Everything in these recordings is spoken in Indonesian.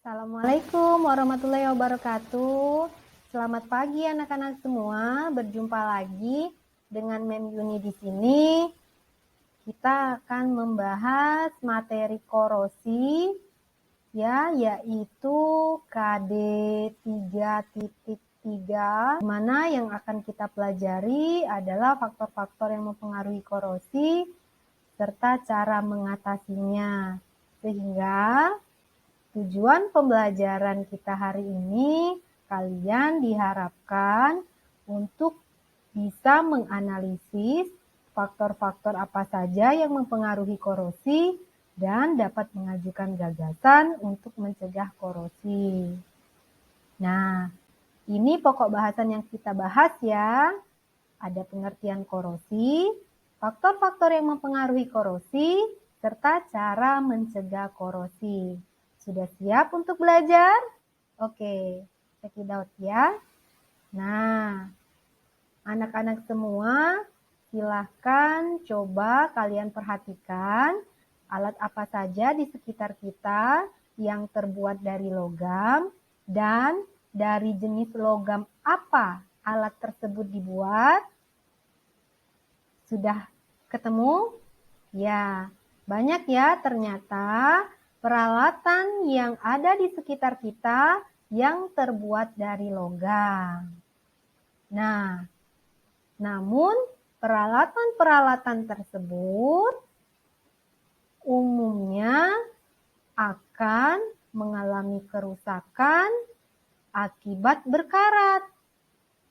Assalamualaikum warahmatullahi wabarakatuh. Selamat pagi anak-anak semua. Berjumpa lagi dengan Mem Yuni di sini. Kita akan membahas materi korosi ya, yaitu KD 3.3, di mana yang akan kita pelajari adalah faktor-faktor yang mempengaruhi korosi serta cara mengatasinya. Sehingga tujuan pembelajaran kita hari ini, kalian diharapkan untuk bisa menganalisis faktor-faktor apa saja yang mempengaruhi korosi dan dapat mengajukan gagasan untuk mencegah korosi. Nah, ini pokok bahasan yang kita bahas ya. Ada pengertian korosi, faktor-faktor yang mempengaruhi korosi, serta cara mencegah korosi. Sudah siap untuk belajar? Oke, check it out ya. Nah, anak-anak semua silahkan coba kalian perhatikan alat apa saja di sekitar kita yang terbuat dari logam dan dari jenis logam apa alat tersebut dibuat. Sudah ketemu? Ya, banyak ya ternyata peralatan yang ada di sekitar kita yang terbuat dari logam. Nah, namun peralatan-peralatan tersebut umumnya akan mengalami kerusakan akibat berkarat.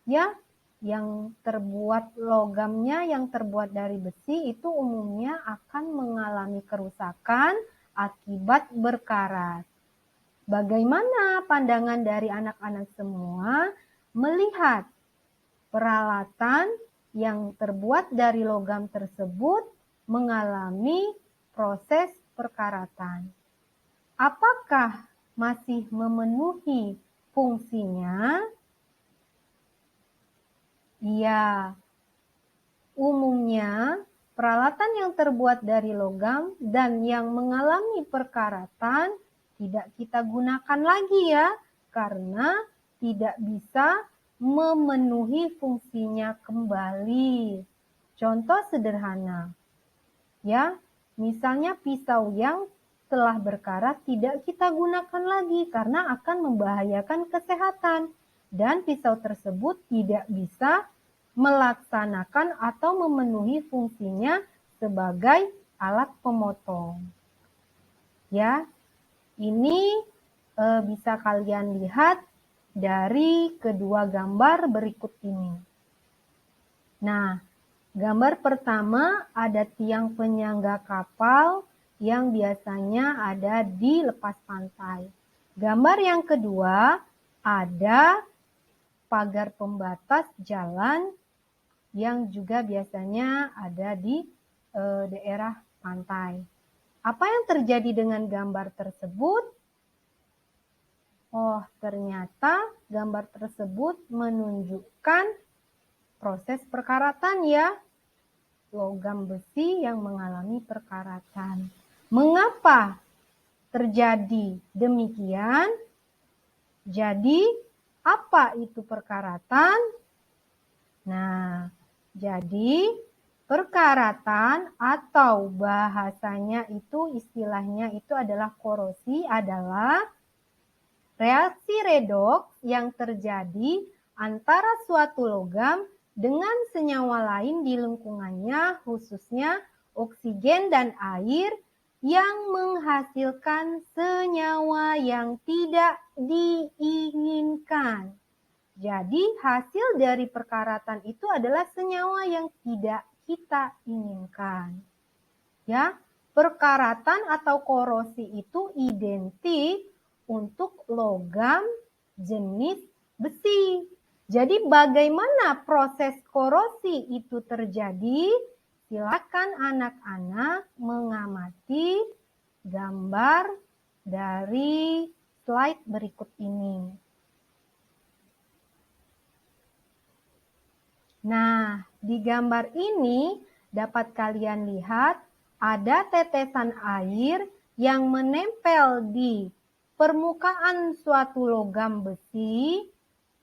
Ya, yang terbuat logamnya yang terbuat dari besi itu umumnya akan mengalami kerusakan akibat berkarat. Bagaimana pandangan dari anak-anak semua melihat peralatan yang terbuat dari logam tersebut mengalami proses perkaratan? Apakah masih memenuhi fungsinya? Iya, umumnya peralatan yang terbuat dari logam dan yang mengalami perkaratan tidak kita gunakan lagi ya, karena tidak bisa memenuhi fungsinya kembali. Contoh sederhana, ya, misalnya pisau yang telah berkarat tidak kita gunakan lagi karena akan membahayakan kesehatan dan pisau tersebut tidak bisa melaksanakan atau memenuhi fungsinya sebagai alat pemotong. Ya, ini bisa kalian lihat dari kedua gambar berikut ini. Nah, gambar pertama ada tiang penyangga kapal yang biasanya ada di lepas pantai. Gambar yang kedua ada pagar pembatas jalan yang juga biasanya ada di daerah pantai. Apa yang terjadi dengan gambar tersebut? Oh, ternyata gambar tersebut menunjukkan proses perkaratan ya. Logam besi yang mengalami perkaratan. Mengapa terjadi demikian? Jadi, apa itu perkaratan? Nah, jadi perkaratan atau bahasanya itu istilahnya itu adalah korosi adalah reaksi redoks yang terjadi antara suatu logam dengan senyawa lain di lingkungannya, khususnya oksigen dan air yang menghasilkan senyawa yang tidak diinginkan. Jadi hasil dari perkaratan itu adalah senyawa yang tidak kita inginkan. Ya, perkaratan atau korosi itu identik untuk logam jenis besi. Jadi bagaimana proses korosi itu terjadi? Silakan anak-anak mengamati gambar dari slide berikut ini. Nah, di gambar ini dapat kalian lihat ada tetesan air yang menempel di permukaan suatu logam besi,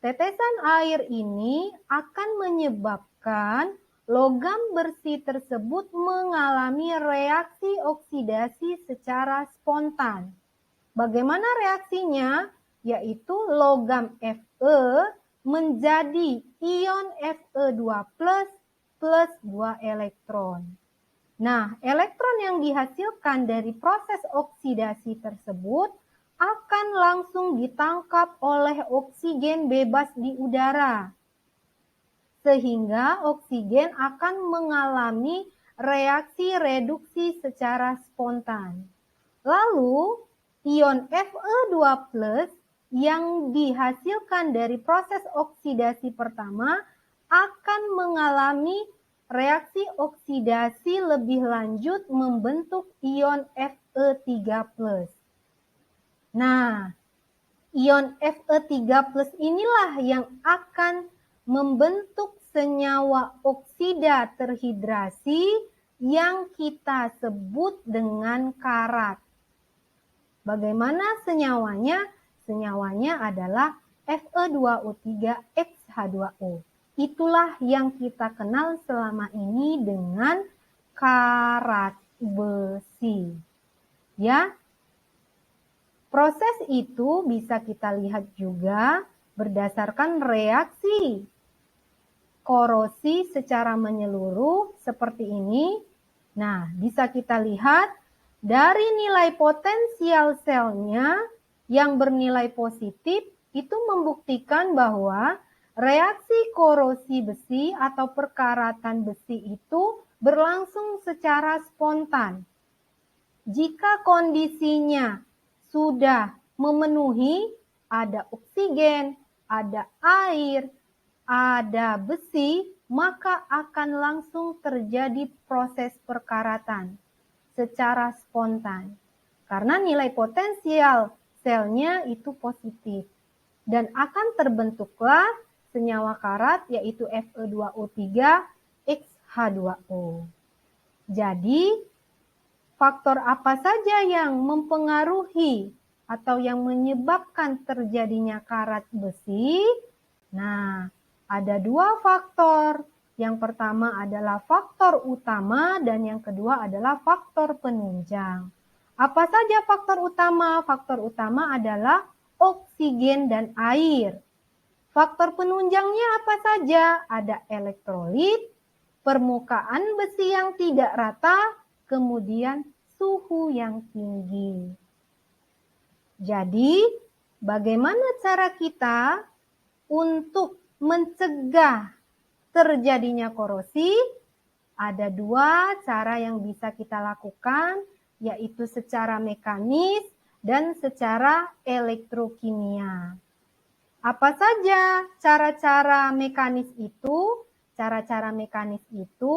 tetesan air ini akan menyebabkan logam besi tersebut mengalami reaksi oksidasi secara spontan. Bagaimana reaksinya? Yaitu logam Fe menjadi ion Fe2+ plus 2 elektron. Nah, elektron yang dihasilkan dari proses oksidasi tersebut akan langsung ditangkap oleh oksigen bebas di udara. Sehingga oksigen akan mengalami reaksi reduksi secara spontan. Lalu, ion Fe2+ yang dihasilkan dari proses oksidasi pertama akan mengalami reaksi oksidasi lebih lanjut membentuk ion Fe3+. Nah, ion Fe3+ inilah yang akan membentuk senyawa oksida terhidrasi yang kita sebut dengan karat. Bagaimana senyawanya? Senyawanya adalah Fe2O3X H2O. Itulah yang kita kenal selama ini dengan karat besi. Ya. Proses itu bisa kita lihat juga berdasarkan reaksi korosi secara menyeluruh seperti ini. Nah, bisa kita lihat dari nilai potensial selnya yang bernilai positif itu membuktikan bahwa reaksi korosi besi atau perkaratan besi itu berlangsung secara spontan. Jika kondisinya sudah memenuhi, ada oksigen, ada air, ada besi, maka akan langsung terjadi proses perkaratan secara spontan. Karena nilai potensial selnya itu positif. Dan akan terbentuklah senyawa karat yaitu Fe2O3X H2O. Jadi, faktor apa saja yang mempengaruhi atau yang menyebabkan terjadinya karat besi? Nah, ada dua faktor. Yang pertama adalah faktor utama dan yang kedua adalah faktor penunjang. Apa saja faktor utama? Faktor utama adalah oksigen dan air. Faktor penunjangnya apa saja? Ada elektrolit, permukaan besi yang tidak rata, kemudian suhu yang tinggi. Jadi, bagaimana cara kita untuk mencegah terjadinya korosi? Ada dua cara yang bisa kita lakukan, yaitu secara mekanis dan secara elektrokimia. Apa saja cara-cara mekanis itu? Cara-cara mekanis itu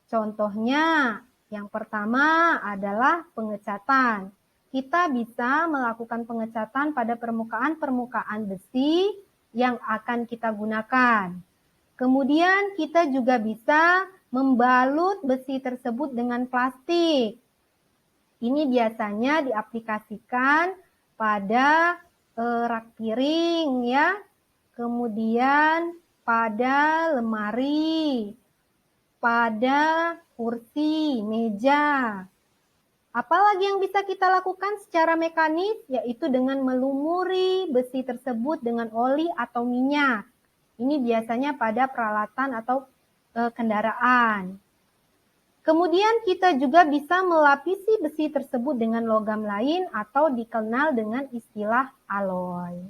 contohnya yang pertama adalah pengecatan. Kita bisa melakukan pengecatan pada permukaan-permukaan besi yang akan kita gunakan. Kemudian kita juga bisa membalut besi tersebut dengan plastik. Ini biasanya diaplikasikan pada rak piring ya, kemudian pada lemari, pada kursi, meja. Apalagi yang bisa kita lakukan secara mekanis, yaitu dengan melumuri besi tersebut dengan oli atau minyak. Ini biasanya pada peralatan atau kendaraan. Kemudian kita juga bisa melapisi besi tersebut dengan logam lain atau dikenal dengan istilah alloy.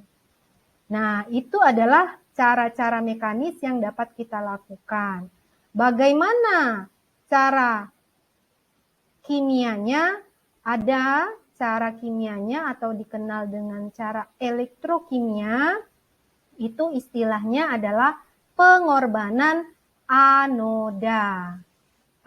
Nah, itu adalah cara-cara mekanis yang dapat kita lakukan. Bagaimana cara kimianya? Ada cara kimianya atau dikenal dengan cara elektrokimia. Itu istilahnya adalah pengorbanan anoda.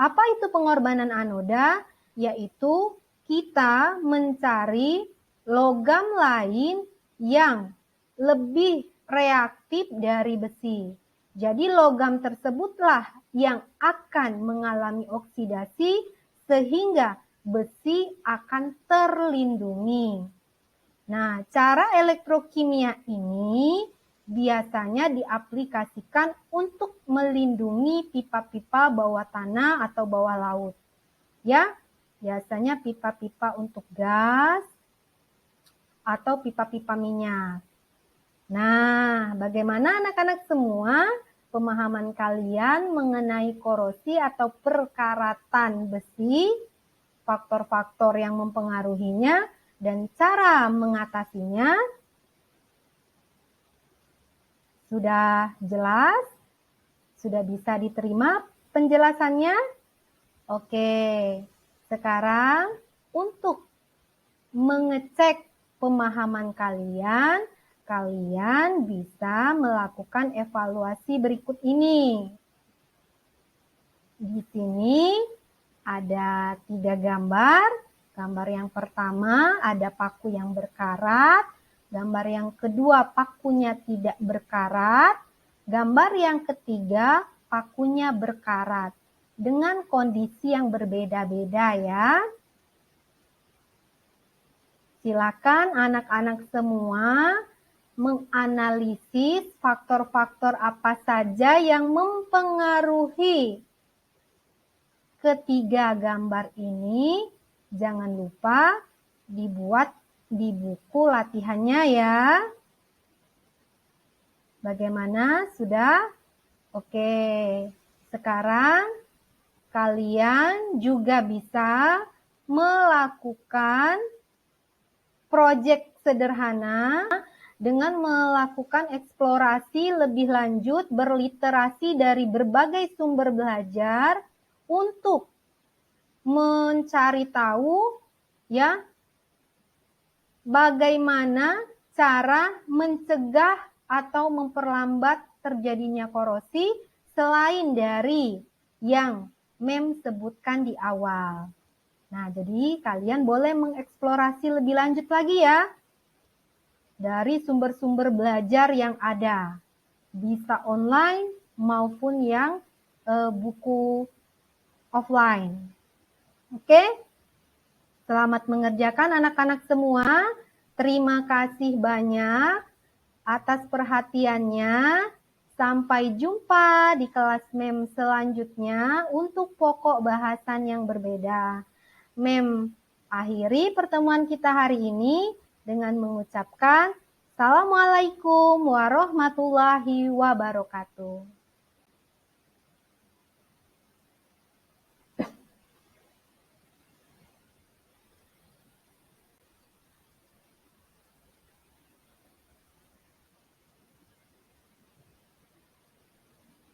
Apa itu pengorbanan anoda? Yaitu kita mencari logam lain yang lebih reaktif dari besi. Jadi logam tersebutlah yang akan mengalami oksidasi sehingga besi akan terlindungi. Nah, cara elektrokimia ini biasanya diaplikasikan untuk melindungi pipa-pipa bawah tanah atau bawah laut. Ya, biasanya pipa-pipa untuk gas atau pipa-pipa minyak. Nah, bagaimana anak-anak semua pemahaman kalian mengenai korosi atau perkaratan besi, faktor-faktor yang mempengaruhinya, dan cara mengatasinya? Sudah jelas? Sudah bisa diterima penjelasannya? Oke, sekarang untuk mengecek pemahaman kalian, kalian bisa melakukan evaluasi berikut ini. Di sini ada 3 gambar. Gambar yang pertama ada paku yang berkarat. Gambar yang kedua pakunya tidak berkarat. Gambar yang ketiga pakunya berkarat. Dengan kondisi yang berbeda-beda ya. Silakan anak-anak semua menganalisis faktor-faktor apa saja yang mempengaruhi ketiga gambar ini. Jangan lupa dibuat di buku latihannya ya. Bagaimana? Sudah? Oke. Sekarang kalian juga bisa melakukan proyek sederhana dengan melakukan eksplorasi lebih lanjut, berliterasi dari berbagai sumber belajar untuk mencari tahu ya bagaimana cara mencegah atau memperlambat terjadinya korosi selain dari yang Mem sebutkan di awal. Nah, jadi kalian boleh mengeksplorasi lebih lanjut lagi ya dari sumber-sumber belajar yang ada. Bisa online maupun yang buku offline. Oke? Selamat mengerjakan anak-anak semua. Terima kasih banyak atas perhatiannya. Sampai jumpa di kelas Mem selanjutnya untuk pokok bahasan yang berbeda. Mem akhiri pertemuan kita hari ini dengan mengucapkan Assalamualaikum warahmatullahi wabarakatuh.